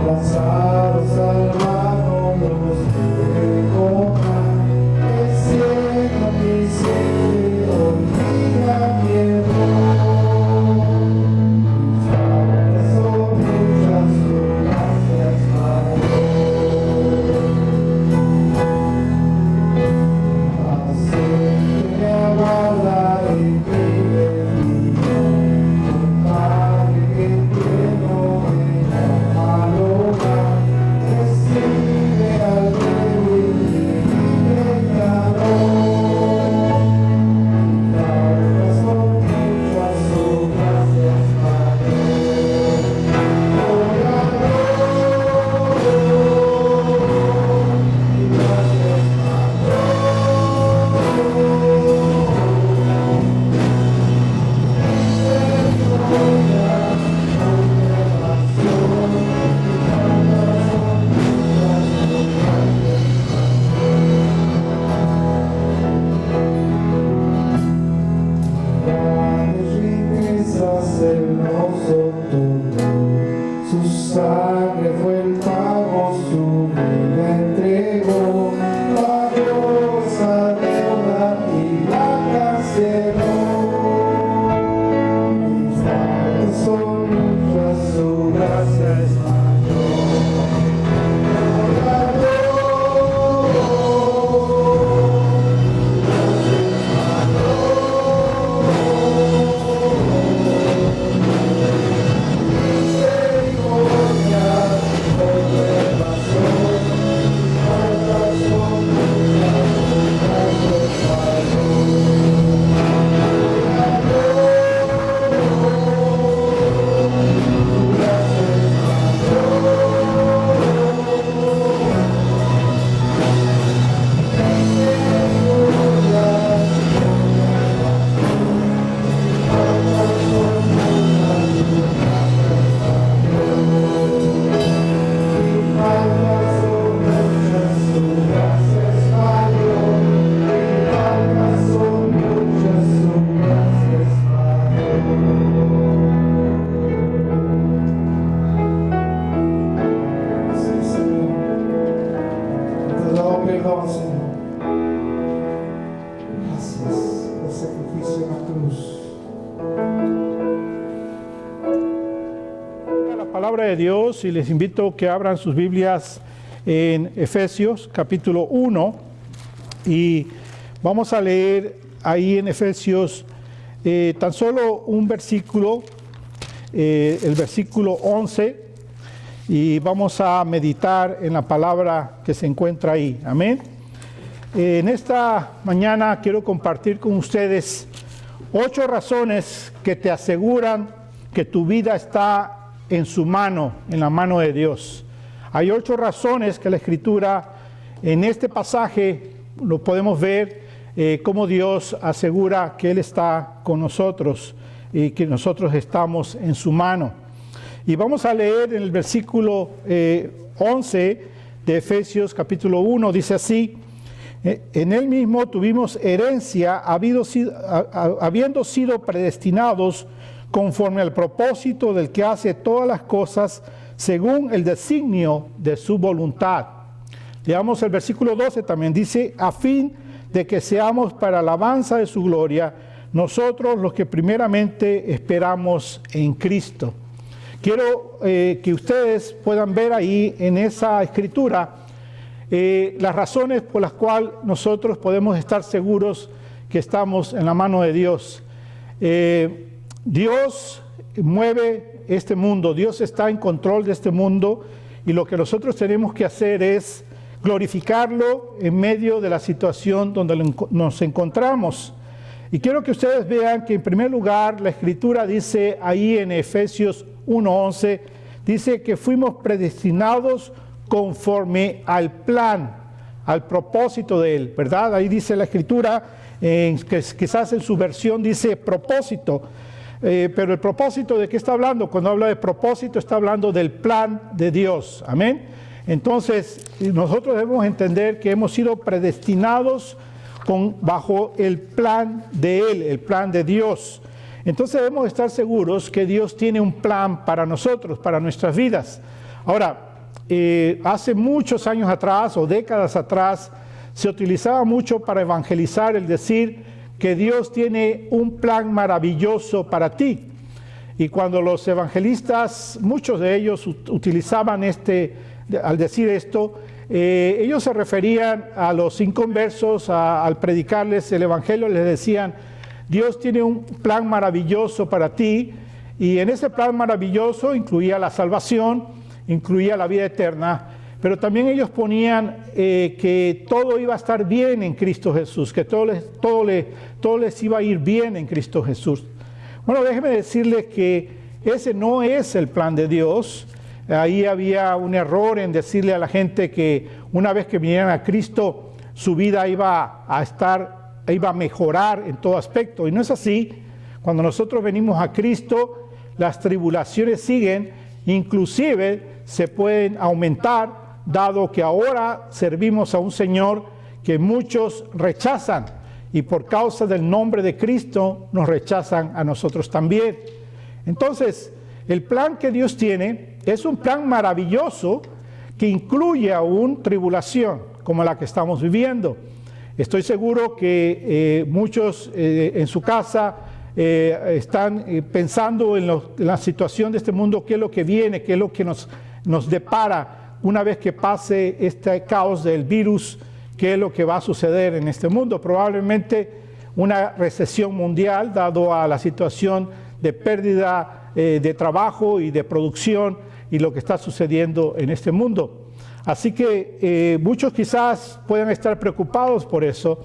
lanzados al mar con los de comer, el cielo mi cielo olvida mi error. Mis padres son muchas, tu gracia es mayor. Así que me aguarda y vive mi compadre que lleno en la hogar, recibe al débil y libre calor. Mis son muchas, su gracia es mayor. Hoy adoro, mi gracia es hermoso todo, su sangre fue el pago, su vida entregó, pagó esa deuda y la canceló. Mis padres son muchas, su gracia es mayor. Hoy adoro, perdón, Señor. Gracias por el sacrificio en la cruz. La palabra de Dios, y les invito a que abran sus Biblias en Efesios capítulo 1 y vamos a leer ahí en Efesios tan solo un versículo, el versículo 11, y vamos a meditar en la palabra que se encuentra ahí. Amén. En esta mañana quiero compartir con ustedes 8 razones que te aseguran que tu vida está en su mano, en la mano de Dios. Hay 8 razones que la Escritura en este pasaje lo podemos ver cómo Dios asegura que Él está con nosotros y que nosotros estamos en su mano. Y vamos a leer en el versículo 11 de Efesios capítulo 1, dice así: en él mismo tuvimos herencia, habiendo sido predestinados conforme al propósito del que hace todas las cosas según el designio de su voluntad. Leamos el versículo 12 también, dice: a fin de que seamos para alabanza de su gloria, nosotros los que primeramente esperamos en Cristo. Quiero que ustedes puedan ver ahí en esa escritura las razones por las cuales nosotros podemos estar seguros que estamos en la mano de Dios. Dios mueve este mundo, Dios está en control de este mundo, y lo que nosotros tenemos que hacer es glorificarlo en medio de la situación donde nos encontramos. Y quiero que ustedes vean que en primer lugar la escritura dice ahí en Efesios 1:11, dice que fuimos predestinados conforme al plan, al propósito de Él, ¿verdad? Ahí dice la escritura, que quizás en su versión dice propósito, pero el propósito ¿de qué está hablando? Cuando habla de propósito está hablando del plan de Dios, amén. Entonces nosotros debemos entender que hemos sido predestinados bajo el plan de Él, el plan de Dios. Entonces debemos estar seguros que Dios tiene un plan para nosotros, para nuestras vidas. Ahora, hace muchos años atrás o décadas atrás se utilizaba mucho para evangelizar el decir que Dios tiene un plan maravilloso para ti. Y cuando los evangelistas, muchos de ellos utilizaban al decir esto, ellos se referían a los inconversos, al predicarles el evangelio, les decían, Dios tiene un plan maravilloso para ti, y en ese plan maravilloso incluía la salvación, incluía la vida eterna, pero también ellos ponían que todo iba a estar bien en Cristo Jesús, que todo les iba a ir bien en Cristo Jesús. Bueno, déjeme decirles que ese no es el plan de Dios. Ahí había un error en decirle a la gente que una vez que vinieran a Cristo, su vida iba a mejorar en todo aspecto. Y no es así. Cuando nosotros venimos a Cristo, las tribulaciones siguen, inclusive se pueden aumentar, dado que ahora servimos a un Señor que muchos rechazan. Y por causa del nombre de Cristo nos rechazan a nosotros también. Entonces, el plan que Dios tiene es un plan maravilloso que incluye aún tribulación como la que estamos viviendo. Estoy seguro que muchos en su casa están pensando en la situación de este mundo, qué es lo que viene, qué es lo que nos depara una vez que pase este caos del virus. ¿Qué es lo que va a suceder en este mundo? Probablemente una recesión mundial, dado a la situación de pérdida de trabajo y de producción y lo que está sucediendo en este mundo. Así que muchos quizás puedan estar preocupados por eso,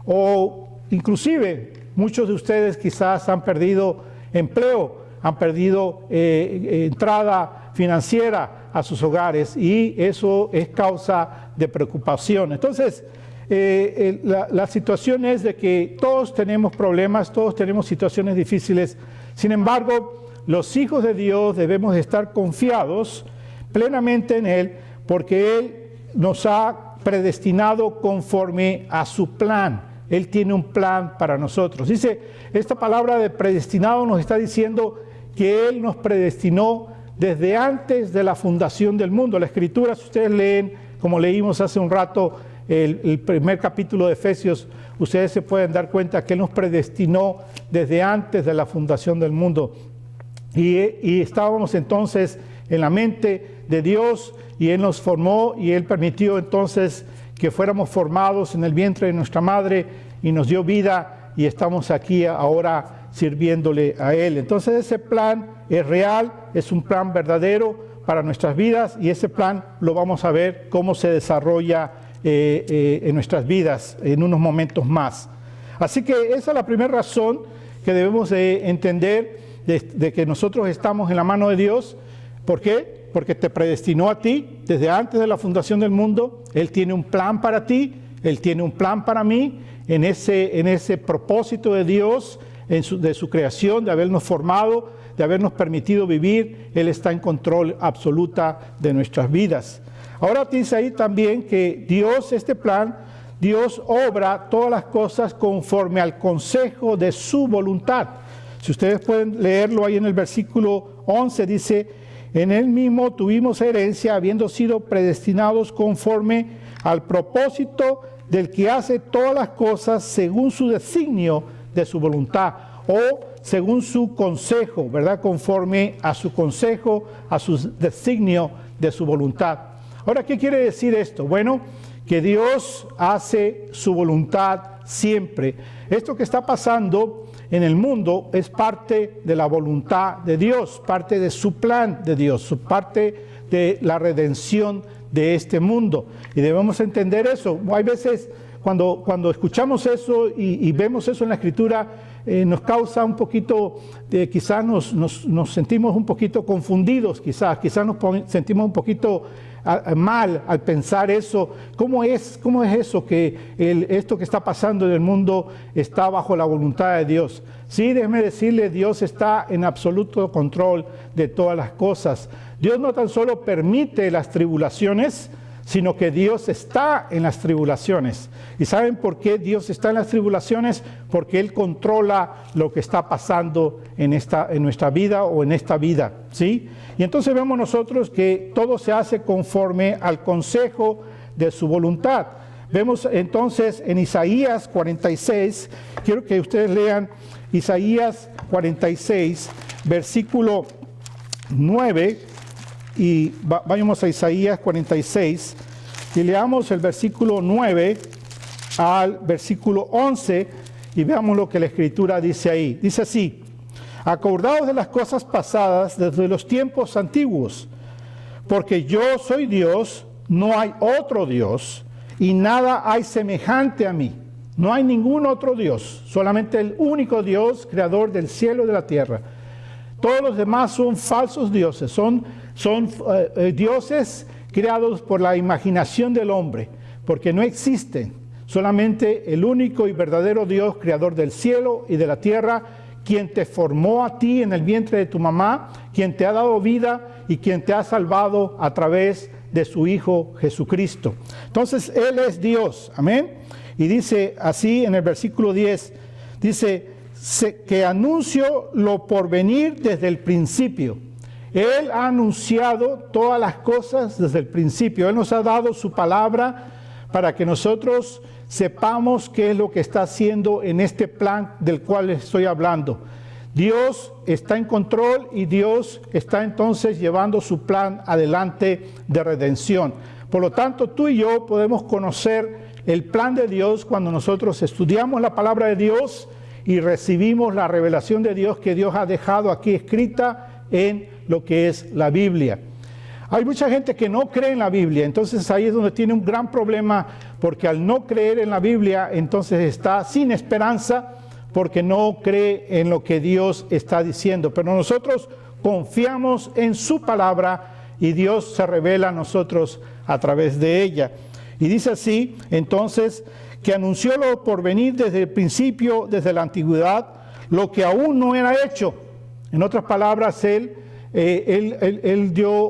o inclusive muchos de ustedes quizás han perdido empleo, han perdido entrada financiera a sus hogares, y eso es causa de preocupación. Entonces, la situación es de que todos tenemos problemas, todos tenemos situaciones difíciles. Sin embargo, los hijos de Dios debemos estar confiados plenamente en Él, porque Él nos ha predestinado conforme a su plan. Él tiene un plan para nosotros. Dice, esta palabra de predestinado nos está diciendo que Él nos predestinó desde antes de la fundación del mundo. La Escritura, si ustedes leen, como leímos hace un rato, el primer capítulo de Efesios, ustedes se pueden dar cuenta que Él nos predestinó desde antes de la fundación del mundo. Y estábamos entonces en la mente de Dios, y Él nos formó, y Él permitió entonces que fuéramos formados en el vientre de nuestra madre, y nos dio vida, y estamos aquí ahora sirviéndole a Él. Entonces ese plan es real, es un plan verdadero para nuestras vidas, y ese plan lo vamos a ver cómo se desarrolla en nuestras vidas en unos momentos más. Así que esa es la primera razón que debemos de entender de que nosotros estamos en la mano de Dios. ¿Por qué? Porque te predestinó a ti desde antes de la fundación del mundo. Él tiene un plan para ti, Él tiene un plan para mí, en ese propósito de Dios, de su creación, de habernos formado, de habernos permitido vivir. Él está en control absoluta de nuestras vidas. Ahora dice ahí también que Dios, este plan, Dios obra todas las cosas conforme al consejo de su voluntad. Si ustedes pueden leerlo ahí en el versículo 11, dice, en Él mismo tuvimos herencia, habiendo sido predestinados conforme al propósito del que hace todas las cosas según su designio de su voluntad, o según su consejo, ¿verdad? Conforme a su consejo, a su designio de su voluntad. Ahora, ¿qué quiere decir esto? Bueno, que Dios hace su voluntad siempre. Esto que está pasando en el mundo es parte de la voluntad de Dios, parte de su plan de Dios, parte de la redención de este mundo. Y debemos entender eso. Hay veces cuando escuchamos eso y vemos eso en la Escritura, nos causa un poquito, quizás nos sentimos un poquito confundidos, quizás nos sentimos un poquito mal al pensar eso. ¿Cómo es eso que esto que está pasando en el mundo está bajo la voluntad de Dios? Sí, déjeme decirle, Dios está en absoluto control de todas las cosas. Dios no tan solo permite las tribulaciones, sino que Dios está en las tribulaciones. ¿Y saben por qué Dios está en las tribulaciones? Porque Él controla lo que está pasando en nuestra vida o en esta vida, ¿sí? Y entonces vemos nosotros que todo se hace conforme al consejo de su voluntad. Vemos entonces en Isaías 46, quiero que ustedes lean Isaías 46, versículo 9, y vayamos a Isaías 46, y leamos el versículo 9 al versículo 11, y veamos lo que la Escritura dice ahí. Dice así: acordaos de las cosas pasadas desde los tiempos antiguos, porque yo soy Dios, no hay otro Dios, y nada hay semejante a mí. No hay ningún otro Dios, solamente el único Dios, creador del cielo y de la tierra. Todos los demás son falsos dioses, son dioses creados por la imaginación del hombre, porque no existen. Solamente el único y verdadero Dios, creador del cielo y de la tierra, quien te formó a ti en el vientre de tu mamá, quien te ha dado vida y quien te ha salvado a través de su Hijo Jesucristo. Entonces, Él es Dios, amén. Y dice así en el versículo 10, dice que anuncio lo por venir desde el principio. Él ha anunciado todas las cosas desde el principio. Él nos ha dado su palabra para que nosotros sepamos qué es lo que está haciendo en este plan del cual les estoy hablando. Dios está en control y Dios está entonces llevando su plan adelante de redención. Por lo tanto, tú y yo podemos conocer el plan de Dios cuando nosotros estudiamos la palabra de Dios y recibimos la revelación de Dios que Dios ha dejado aquí escrita en lo que es la Biblia. Hay mucha gente que no cree en la Biblia, entonces ahí es donde tiene un gran problema, porque al no creer en la Biblia, entonces está sin esperanza, porque no cree en lo que Dios está diciendo. Pero nosotros confiamos en su palabra y Dios se revela a nosotros a través de ella. Y dice así, entonces, que anunció lo por venir desde el principio, desde la antigüedad, lo que aún no era hecho. En otras palabras, él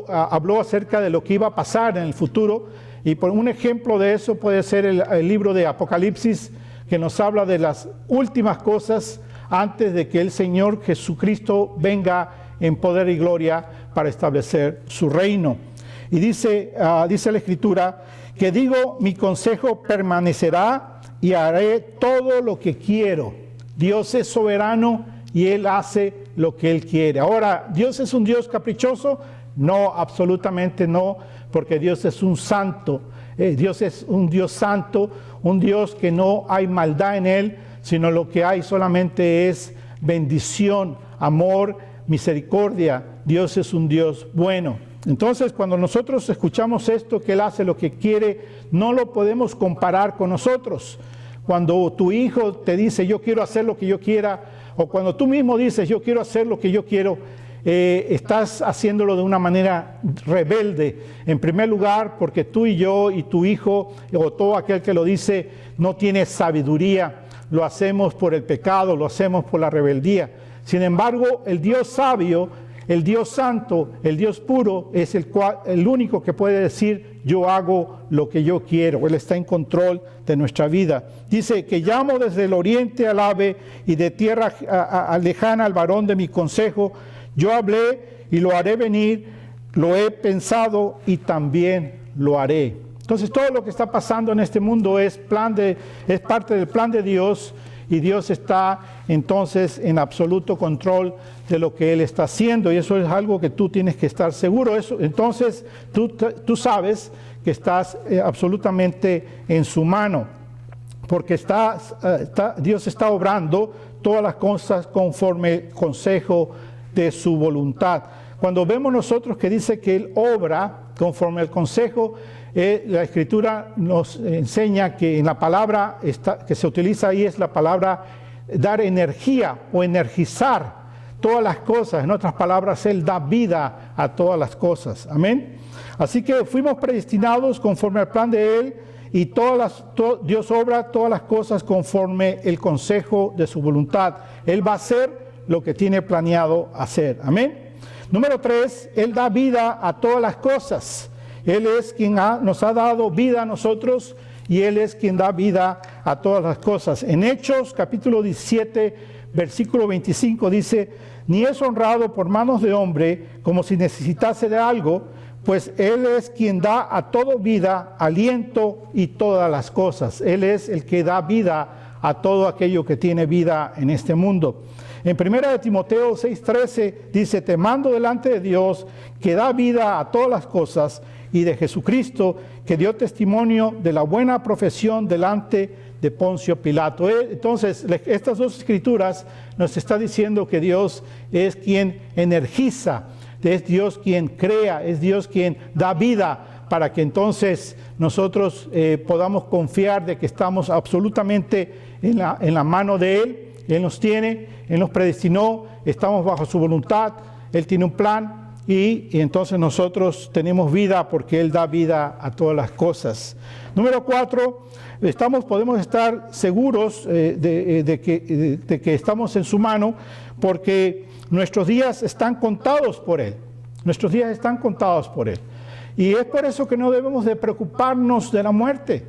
habló acerca de lo que iba a pasar en el futuro, y por un ejemplo de eso puede ser el libro de Apocalipsis, que nos habla de las últimas cosas antes de que el Señor Jesucristo venga en poder y gloria para establecer su reino. Y dice la Escritura que digo, mi consejo permanecerá y haré todo lo que quiero. Dios es soberano y Él hace lo que Él quiere. Ahora, ¿Dios es un Dios caprichoso? No, absolutamente no, porque Dios es un santo. Dios es un Dios santo, un Dios que no hay maldad en Él, sino lo que hay solamente es bendición, amor, misericordia. Dios es un Dios bueno. Entonces, cuando nosotros escuchamos esto, que Él hace lo que quiere, no lo podemos comparar con nosotros. Cuando tu hijo te dice, yo quiero hacer lo que yo quiera, o cuando tú mismo dices, yo quiero hacer lo que yo quiero, estás haciéndolo de una manera rebelde. En primer lugar, porque tú y yo y tu hijo, o todo aquel que lo dice, no tiene sabiduría. Lo hacemos por el pecado, lo hacemos por la rebeldía. Sin embargo, el Dios sabio, el Dios santo, el Dios puro, es el único que puede decir, yo hago lo que yo quiero. Él está en control de nuestra vida. Dice que llamo desde el oriente al ave y de tierra lejana al varón de mi consejo. Yo hablé y lo haré venir, lo he pensado y también lo haré. Entonces todo lo que está pasando en este mundo es parte del plan de Dios, y Dios está entonces en absoluto control de lo que Él está haciendo, y eso es algo que tú tienes que estar seguro. Entonces tú sabes que estás absolutamente en su mano, porque Dios está obrando todas las cosas conforme el consejo de su voluntad. Cuando vemos nosotros que dice que Él obra conforme al consejo, la Escritura nos enseña que en la palabra que se utiliza ahí es la palabra dar energía o energizar todas las cosas. En otras palabras, Él da vida a todas las cosas. Amén. Así que fuimos predestinados conforme al plan de Él, y Dios obra todas las cosas conforme el consejo de su voluntad. Él va a hacer lo que tiene planeado hacer. Amén. Número 3, Él da vida a todas las cosas. Él es quien nos ha dado vida a nosotros y Él es quien da vida a todas las cosas. En Hechos capítulo 17, versículo 25 dice: ni es honrado por manos de hombre como si necesitase de algo, pues Él es quien da a todo vida, aliento y todas las cosas. Él es el que da vida a todo aquello que tiene vida en este mundo. En 1 Timoteo 6:13 dice: te mando delante de Dios, que da vida a todas las cosas, y de Jesucristo, que dio testimonio de la buena profesión delante de Poncio Pilato. Entonces, estas dos escrituras nos está diciendo que Dios es quien energiza, es Dios quien crea, es Dios quien da vida, para que entonces nosotros podamos confiar de que estamos absolutamente en la mano de Él. Él nos tiene, Él nos predestinó, estamos bajo su voluntad, Él tiene un plan y entonces nosotros tenemos vida porque Él da vida a todas las cosas. Número 4, podemos estar seguros de que estamos en su mano porque nuestros días están contados por Él. Nuestros días están contados por Él. Y es por eso que no debemos de preocuparnos de la muerte.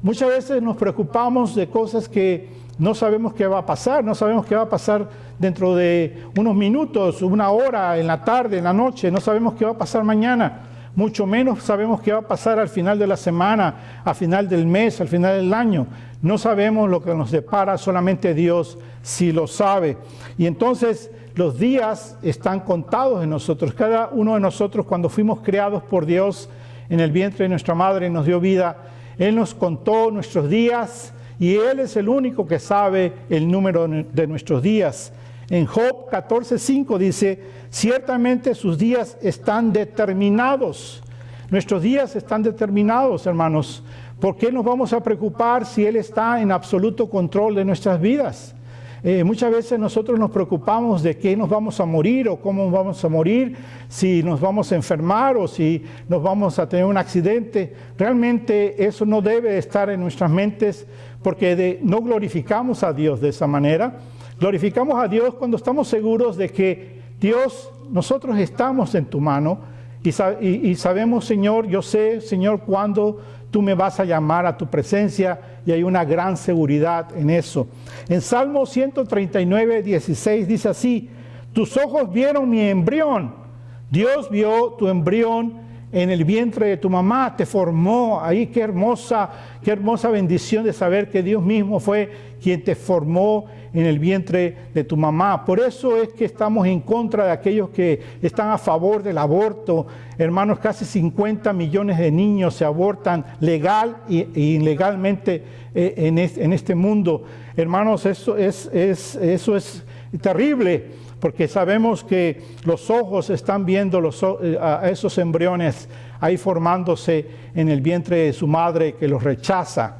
Muchas veces nos preocupamos de cosas que no sabemos qué va a pasar, no sabemos qué va a pasar dentro de unos minutos, una hora, en la tarde, en la noche, no sabemos qué va a pasar mañana, mucho menos sabemos qué va a pasar al final de la semana, al final del mes, al final del año. No sabemos lo que nos depara, solamente Dios sí lo sabe. Y entonces los días están contados en nosotros. Cada uno de nosotros, cuando fuimos creados por Dios en el vientre de nuestra madre, nos dio vida. Él nos contó nuestros días y Él es el único que sabe el número de nuestros días. En Job 14:5 dice: ciertamente sus días están determinados. Nuestros días están determinados, hermanos. ¿Por qué nos vamos a preocupar si Él está en absoluto control de nuestras vidas? Muchas veces nosotros nos preocupamos de qué nos vamos a morir o cómo vamos a morir, si nos vamos a enfermar o si nos vamos a tener un accidente. Realmente eso no debe estar en nuestras mentes porque no glorificamos a Dios de esa manera. Glorificamos a Dios cuando estamos seguros de que Dios, nosotros estamos en tu mano y sabemos, Señor, yo sé, Señor, cuándo tú me vas a llamar a tu presencia y hay una gran seguridad en eso. En Salmo 139:16 dice así: tus ojos vieron mi embrión. Dios vio tu embrión en el vientre de tu mamá, te formó ahí. Qué hermosa bendición de saber que Dios mismo fue quien te formó en el vientre de tu mamá. Por eso es que estamos en contra de aquellos que están a favor del aborto. Hermanos, casi 50 millones de niños se abortan legal e ilegalmente en este mundo. Hermanos, eso es terrible, porque sabemos que los ojos están viendo a esos embriones ahí formándose en el vientre de su madre que los rechaza.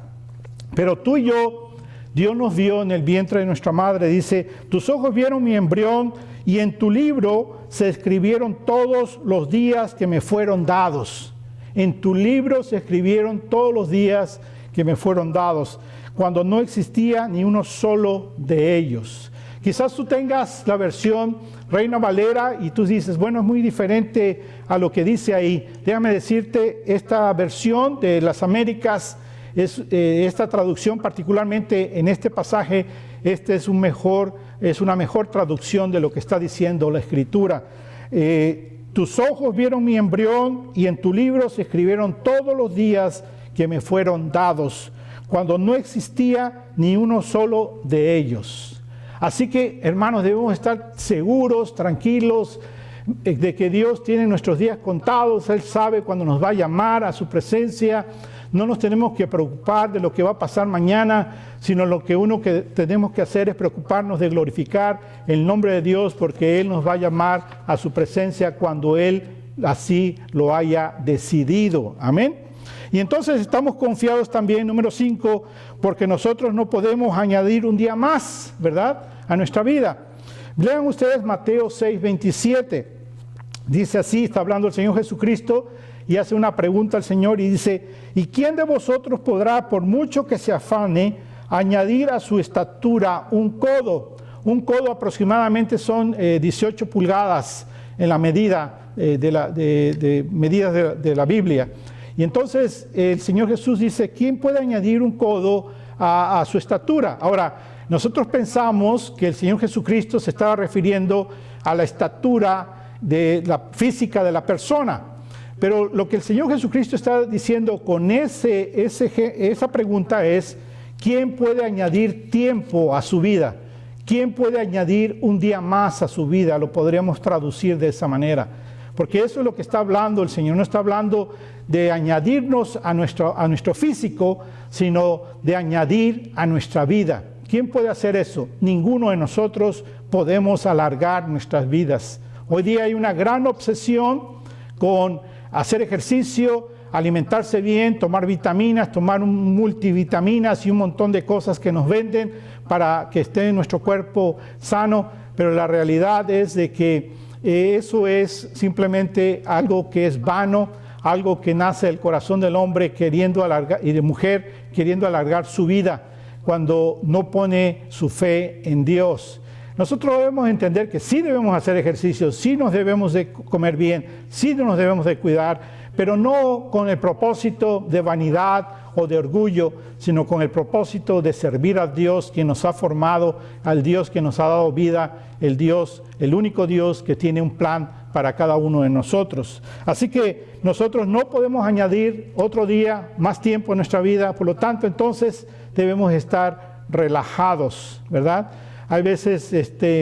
Pero tú y yo, Dios nos vio en el vientre de nuestra madre. Dice: tus ojos vieron mi embrión y en tu libro se escribieron todos los días que me fueron dados. En tu libro se escribieron todos los días que me fueron dados, cuando no existía ni uno solo de ellos. Quizás tú tengas la versión Reina Valera y tú dices: bueno, es muy diferente a lo que dice ahí. Déjame decirte, esta versión de las Américas, esta traducción particularmente en este pasaje, es una mejor traducción de lo que está diciendo la Escritura. Tus ojos vieron mi embrión y en tu libro se escribieron todos los días que me fueron dados, cuando no existía ni uno solo de ellos. Así que, hermanos, debemos estar seguros, tranquilos, de que Dios tiene nuestros días contados. Él sabe cuándo nos va a llamar a su presencia. No nos tenemos que preocupar de lo que va a pasar mañana, sino lo que que tenemos que hacer es preocuparnos de glorificar el nombre de Dios, porque Él nos va a llamar a su presencia cuando Él así lo haya decidido. Amén. Y entonces estamos confiados también, número 5, porque nosotros no podemos añadir un día más, ¿verdad?, a nuestra vida. Lean ustedes Mateo 6:27. Dice así, está hablando el Señor Jesucristo y hace una pregunta al Señor y dice: ¿y quién de vosotros podrá, por mucho que se afane, añadir a su estatura un codo? Un codo aproximadamente son 18 pulgadas en la medida de medidas de la Biblia. Y entonces el Señor Jesús dice, ¿quién puede añadir un codo a su estatura? Ahora, nosotros pensamos que el Señor Jesucristo se estaba refiriendo a la estatura de la física de la persona. Pero lo que el Señor Jesucristo está diciendo con esa pregunta es, ¿quién puede añadir tiempo a su vida? ¿Quién puede añadir un día más a su vida? Lo podríamos traducir de esa manera. Porque eso es lo que está hablando el Señor. No está hablando de añadirnos a nuestro físico, sino de añadir a nuestra vida. ¿Quién puede hacer eso? Ninguno de nosotros podemos alargar nuestras vidas. Hoy día hay una gran obsesión con hacer ejercicio, alimentarse bien, tomar vitaminas, tomar multivitaminas y un montón de cosas que nos venden para que esté nuestro cuerpo sano, pero la realidad es de que eso es simplemente algo que es vano, algo que nace del corazón del hombre queriendo alargar y de mujer queriendo alargar su vida cuando no pone su fe en Dios. Nosotros debemos entender que sí debemos hacer ejercicio, sí nos debemos de comer bien, sí nos debemos de cuidar, pero no con el propósito de vanidad o de orgullo, sino con el propósito de servir a Dios, quien nos ha formado, al Dios que nos ha dado vida, el único Dios que tiene un plan para cada uno de nosotros. Así que nosotros no podemos añadir otro día, más tiempo en nuestra vida, por lo tanto, entonces debemos estar relajados, ¿verdad? Hay veces,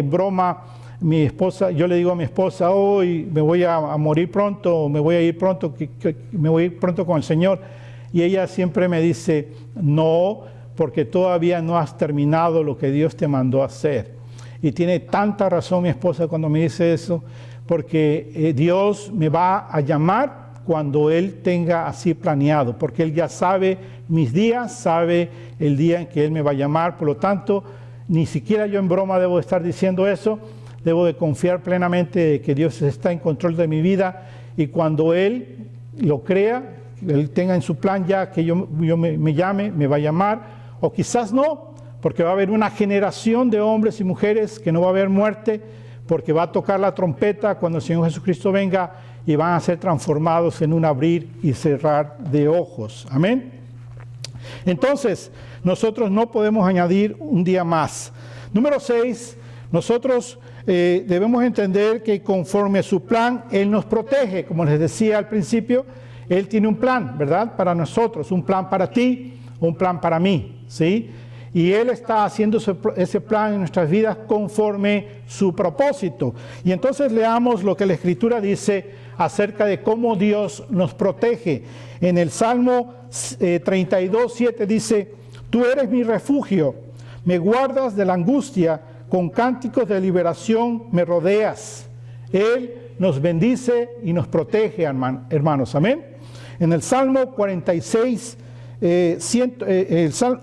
broma, mi esposa, yo le digo a mi esposa, hoy me voy a morir pronto, me voy a ir pronto, me voy a ir pronto con el Señor. Y ella siempre me dice, no, porque todavía no has terminado lo que Dios te mandó a hacer. Y tiene tanta razón mi esposa cuando me dice eso, porque Dios me va a llamar cuando Él tenga así planeado, porque Él ya sabe mis días, sabe el día en que Él me va a llamar. Por lo tanto, ni siquiera yo en broma debo estar diciendo eso. Debo de confiar plenamente de que Dios está en control de mi vida, y cuando Él lo crea, Él tenga en su plan ya que yo me llame, me va a llamar, o quizás no, porque va a haber una generación de hombres y mujeres que no va a haber muerte, porque va a tocar la trompeta cuando el Señor Jesucristo venga y van a ser transformados en un abrir y cerrar de ojos. Amén. Entonces, nosotros no podemos añadir un día más. Número 6, nosotros debemos entender que conforme a su plan, Él nos protege. Como les decía al principio, Él tiene un plan, ¿verdad? Para nosotros, un plan para ti, un plan para mí, ¿sí? Y Él está haciendo ese plan en nuestras vidas conforme su propósito. Y entonces leamos lo que la Escritura dice acerca de cómo Dios nos protege. En el Salmo 32:7 dice, tú eres mi refugio, me guardas de la angustia, con cánticos de liberación me rodeas. Él nos bendice y nos protege, hermanos. Amén. En el Salmo 46,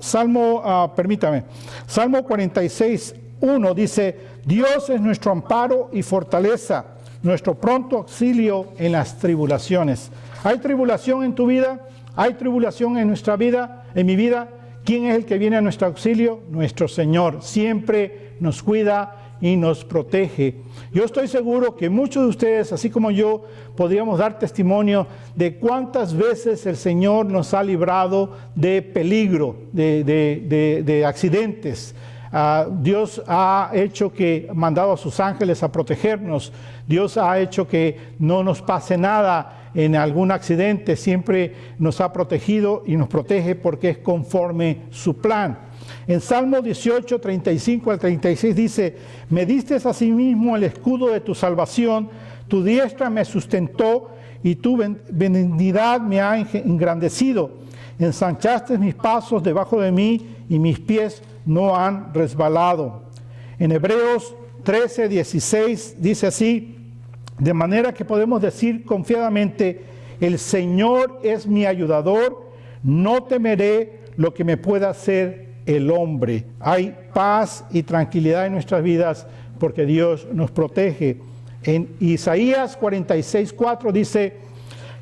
Salmo 46:1 dice, Dios es nuestro amparo y fortaleza, nuestro pronto auxilio en las tribulaciones. ¿Hay tribulación en tu vida? ¿Hay tribulación en nuestra vida, en mi vida? ¿Quién es el que viene a nuestro auxilio? Nuestro Señor. Siempre nos cuida y nos protege. Yo estoy seguro que muchos de ustedes, así como yo, podríamos dar testimonio de cuántas veces el Señor nos ha librado de peligro, de accidentes. Dios ha hecho que, mandado a sus ángeles a protegernos. Dios ha hecho que no nos pase nada en algún accidente. Siempre nos ha protegido y nos protege porque es conforme su plan. En Salmo 18, 35 al 36 dice, me diste asimismo el escudo de tu salvación, tu diestra me sustentó y tu benignidad me ha engrandecido. Ensanchaste mis pasos debajo de mí y mis pies no han resbalado. En Hebreos 13, 16 dice así, de manera que podemos decir confiadamente, el Señor es mi ayudador, no temeré lo que me pueda hacer el hombre. Hay paz y tranquilidad en nuestras vidas porque Dios nos protege. En Isaías 46:4 dice,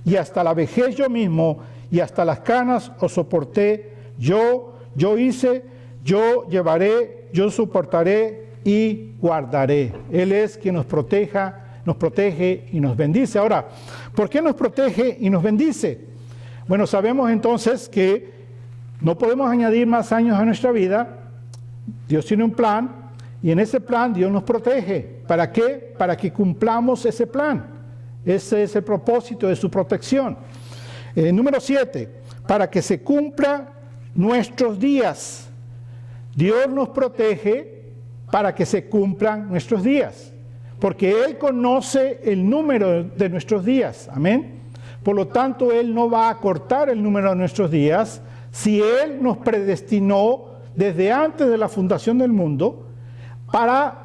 y hasta la vejez yo mismo y hasta las canas os soporté, yo hice, yo llevaré, yo soportaré y guardaré. Él es quien nos proteja nos protege y nos bendice. Ahora, ¿por qué nos protege y nos bendice? Bueno, sabemos entonces que no podemos añadir más años a nuestra vida. Dios tiene un plan y en ese plan Dios nos protege. ¿Para qué? Para que cumplamos ese plan. Ese es el propósito de su protección. Número 7, para que se cumplan nuestros días. Dios nos protege para que se cumplan nuestros días, porque Él conoce el número de nuestros días. Amén. Por lo tanto, Él no va a acortar el número de nuestros días si Él nos predestinó desde antes de la fundación del mundo para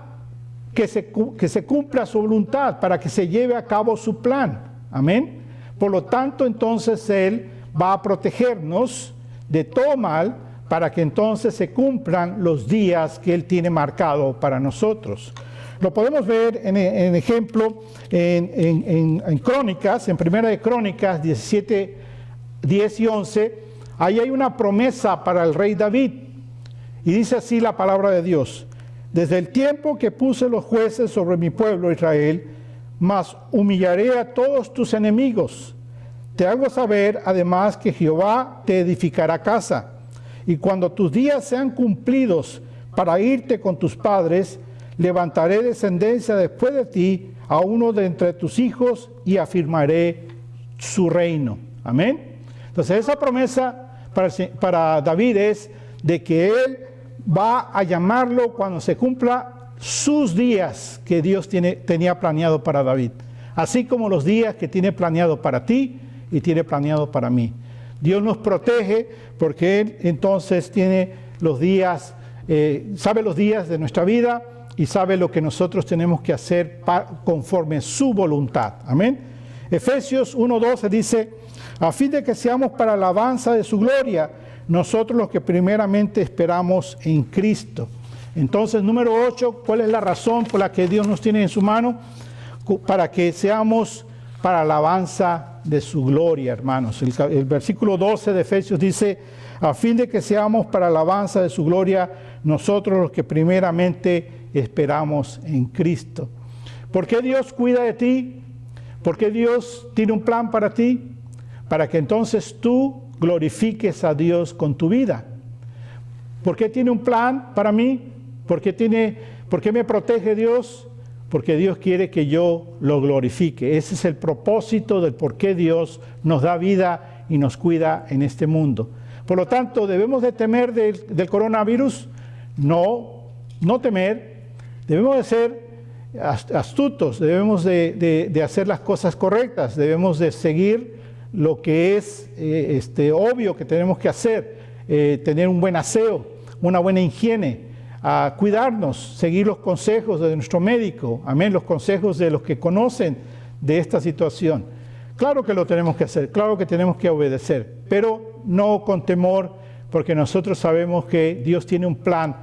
que se cumpla su voluntad, para que se lleve a cabo su plan. Amén. Por lo tanto, entonces Él va a protegernos de todo mal para que entonces se cumplan los días que Él tiene marcado para nosotros. Lo podemos ver en ejemplo en Crónicas, en Primera de Crónicas 17, 10 y 11. Ahí hay una promesa para el rey David. Y dice así la palabra de Dios: desde el tiempo que puse los jueces sobre mi pueblo Israel, mas humillaré a todos tus enemigos. Te hago saber además que Jehová te edificará casa. Y cuando tus días sean cumplidos para irte con tus padres, levantaré descendencia después de ti a uno de entre tus hijos y afirmaré su reino. Amén. Entonces esa promesa para David es de que él va a llamarlo cuando se cumpla sus días que Dios tenía planeado para David, así como los días que tiene planeado para ti y tiene planeado para mí. Dios nos protege porque Él entonces tiene los días, sabe los días de nuestra vida y sabe lo que nosotros tenemos que hacer conforme su voluntad. Amén. Efesios 1:12 dice: a fin de que seamos para alabanza de su gloria, nosotros los que primeramente esperamos en Cristo. Entonces, número 8, ¿cuál es la razón por la que Dios nos tiene en su mano? Para que seamos para alabanza de su gloria, hermanos. El versículo 12 de Efesios dice: a fin de que seamos para alabanza de su gloria, nosotros los que primeramente esperamos en Cristo. ¿Por qué Dios cuida de ti? ¿Por qué Dios tiene un plan para ti? Para que entonces tú glorifiques a Dios con tu vida. ¿Por qué tiene un plan para mí? ¿Por qué me protege Dios? Porque Dios quiere que yo lo glorifique. Ese es el propósito del por qué Dios nos da vida y nos cuida en este mundo. Por lo tanto, ¿debemos de temer del coronavirus? No temer. Debemos de ser astutos, debemos de hacer las cosas correctas, debemos de seguir lo que es obvio que tenemos que hacer, tener un buen aseo, una buena higiene, a cuidarnos, seguir los consejos de nuestro médico, amén, los consejos de los que conocen de esta situación. Claro que lo tenemos que hacer, claro que tenemos que obedecer, pero no con temor, porque nosotros sabemos que Dios tiene un plan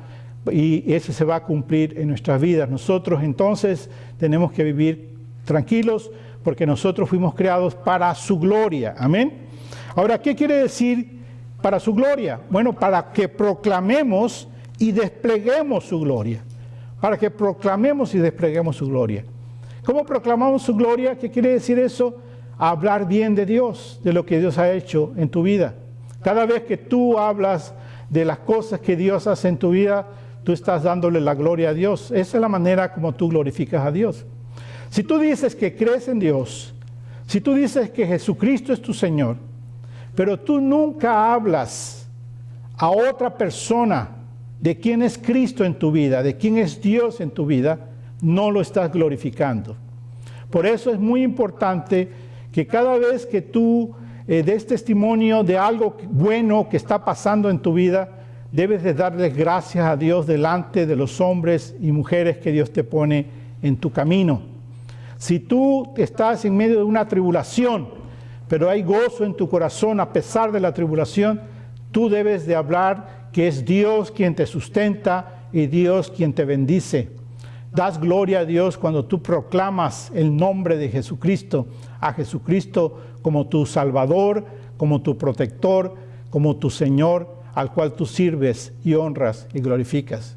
y ese se va a cumplir en nuestras vidas. Nosotros entonces tenemos que vivir tranquilos, porque nosotros fuimos creados para su gloria, amén. Ahora, ¿qué quiere decir para su gloria? Bueno, para que proclamemos y despleguemos su gloria. Para que proclamemos y despleguemos su gloria. ¿Cómo proclamamos su gloria? ¿Qué quiere decir eso? Hablar bien de Dios, de lo que Dios ha hecho en tu vida. Cada vez que tú hablas de las cosas que Dios hace en tu vida, tú estás dándole la gloria a Dios. Esa es la manera como tú glorificas a Dios. Si tú dices que crees en Dios, si tú dices que Jesucristo es tu Señor, pero tú nunca hablas a otra persona de quién es Cristo en tu vida, de quién es Dios en tu vida, no lo estás glorificando. Por eso es muy importante que cada vez que tú des testimonio de algo bueno que está pasando en tu vida, debes de darles gracias a Dios delante de los hombres y mujeres que Dios te pone en tu camino. Si tú estás en medio de una tribulación, pero hay gozo en tu corazón a pesar de la tribulación, tú debes de hablar que es Dios quien te sustenta y Dios quien te bendice. Das gloria a Dios cuando tú proclamas el nombre de Jesucristo, a Jesucristo como tu Salvador, como tu protector, como tu Señor, al cual tú sirves y honras y glorificas.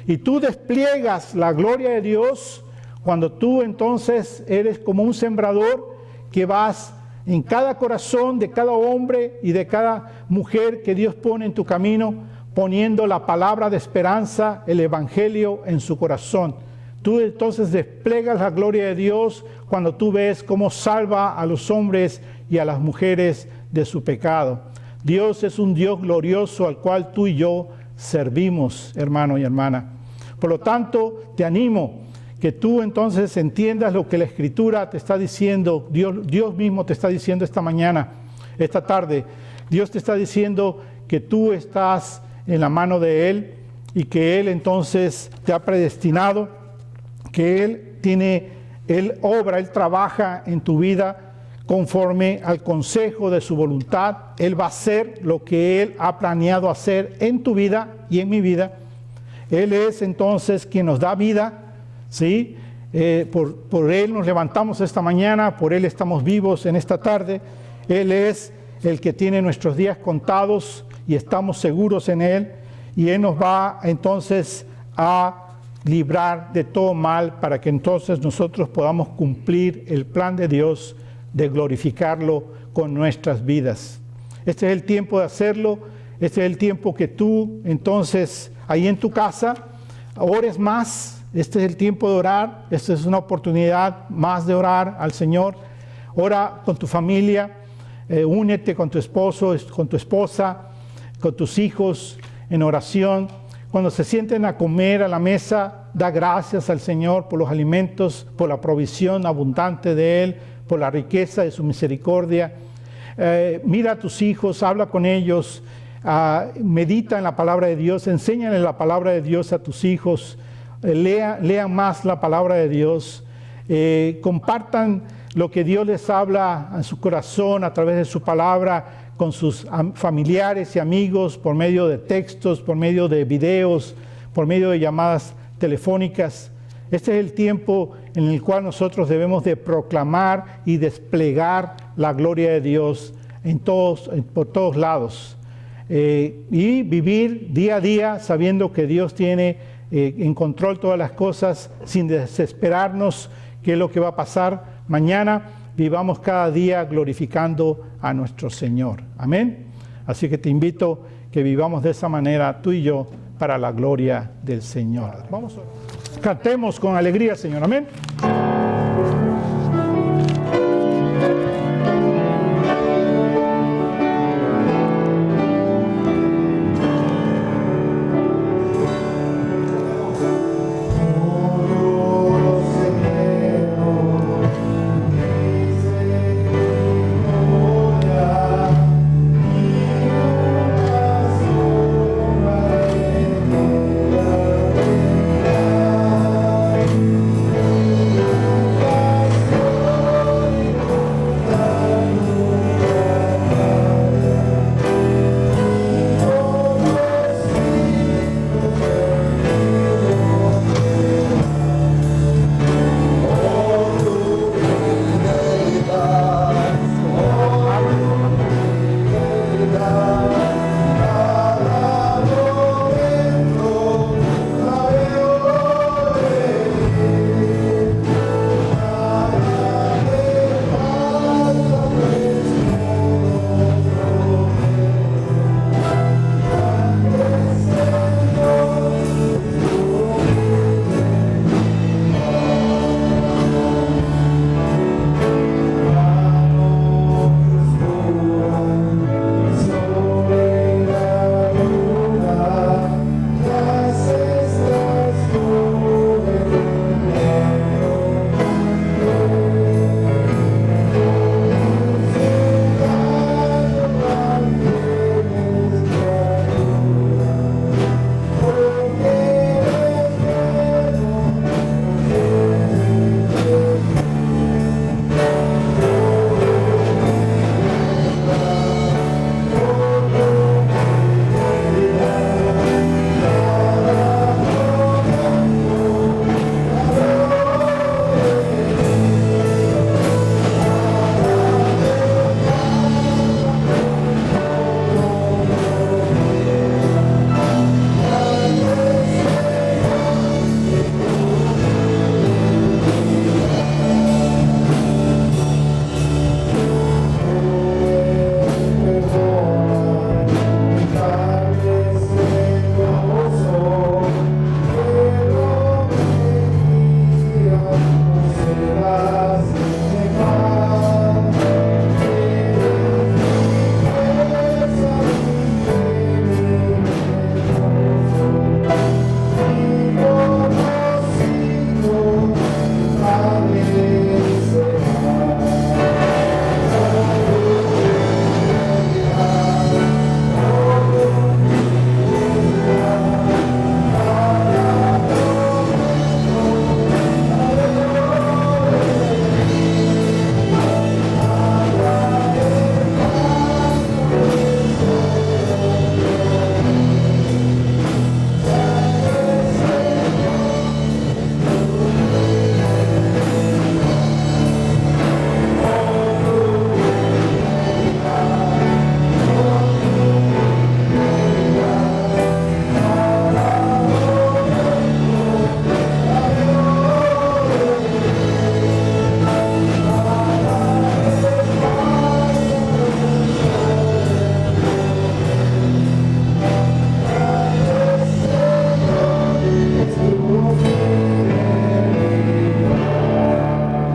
Y tú despliegas la gloria de Dios Cuando tú entonces eres como un sembrador que vas en cada corazón de cada hombre y de cada mujer que Dios pone en tu camino, poniendo la palabra de esperanza, el evangelio en su corazón. Tú entonces desplegas la gloria de Dios cuando tú ves cómo salva a los hombres y a las mujeres de su pecado. Dios es un Dios glorioso al cual tú y yo servimos, hermano y hermana. Por lo tanto, te animo que tú entonces entiendas lo que la Escritura te está diciendo. Dios mismo te está diciendo esta mañana, esta tarde. Dios te está diciendo que tú estás en la mano de Él y que Él entonces te ha predestinado, que Él obra, Él trabaja en tu vida conforme al consejo de su voluntad. Él va a hacer lo que Él ha planeado hacer en tu vida y en mi vida. Él es entonces quien nos da vida, ¿sí? Por Él nos levantamos esta mañana, por Él estamos vivos en esta tarde. Él es el que tiene nuestros días contados y estamos seguros en Él. Y Él nos va entonces a librar de todo mal para que entonces nosotros podamos cumplir el plan de Dios de glorificarlo con nuestras vidas. Este es el tiempo de hacerlo. Este es el tiempo que tú entonces ahí en tu casa ores más. Este es el tiempo de orar. Esta es una oportunidad más de orar al Señor. Ora con tu familia, únete con tu esposo, con tu esposa, con tus hijos en oración. Cuando se sienten a comer a la mesa, da gracias al Señor por los alimentos, por la provisión abundante de Él, por la riqueza de su misericordia. Mira a tus hijos, habla con ellos, medita en la palabra de Dios, enséñale la palabra de Dios a tus hijos, lean más la palabra de Dios, compartan lo que Dios les habla en su corazón a través de su palabra con sus familiares y amigos, por medio de textos, por medio de videos, por medio de llamadas telefónicas. Este es el tiempo en el cual nosotros debemos de proclamar y desplegar la gloria de Dios por todos lados. Y vivir día a día sabiendo que Dios tiene en control todas las cosas, sin desesperarnos qué es lo que va a pasar mañana. Vivamos cada día glorificando a nuestro Señor. Amén. Así que te invito que vivamos de esa manera, tú y yo, para la gloria del Señor. Vamos, cantemos con alegría, Señor. Amén.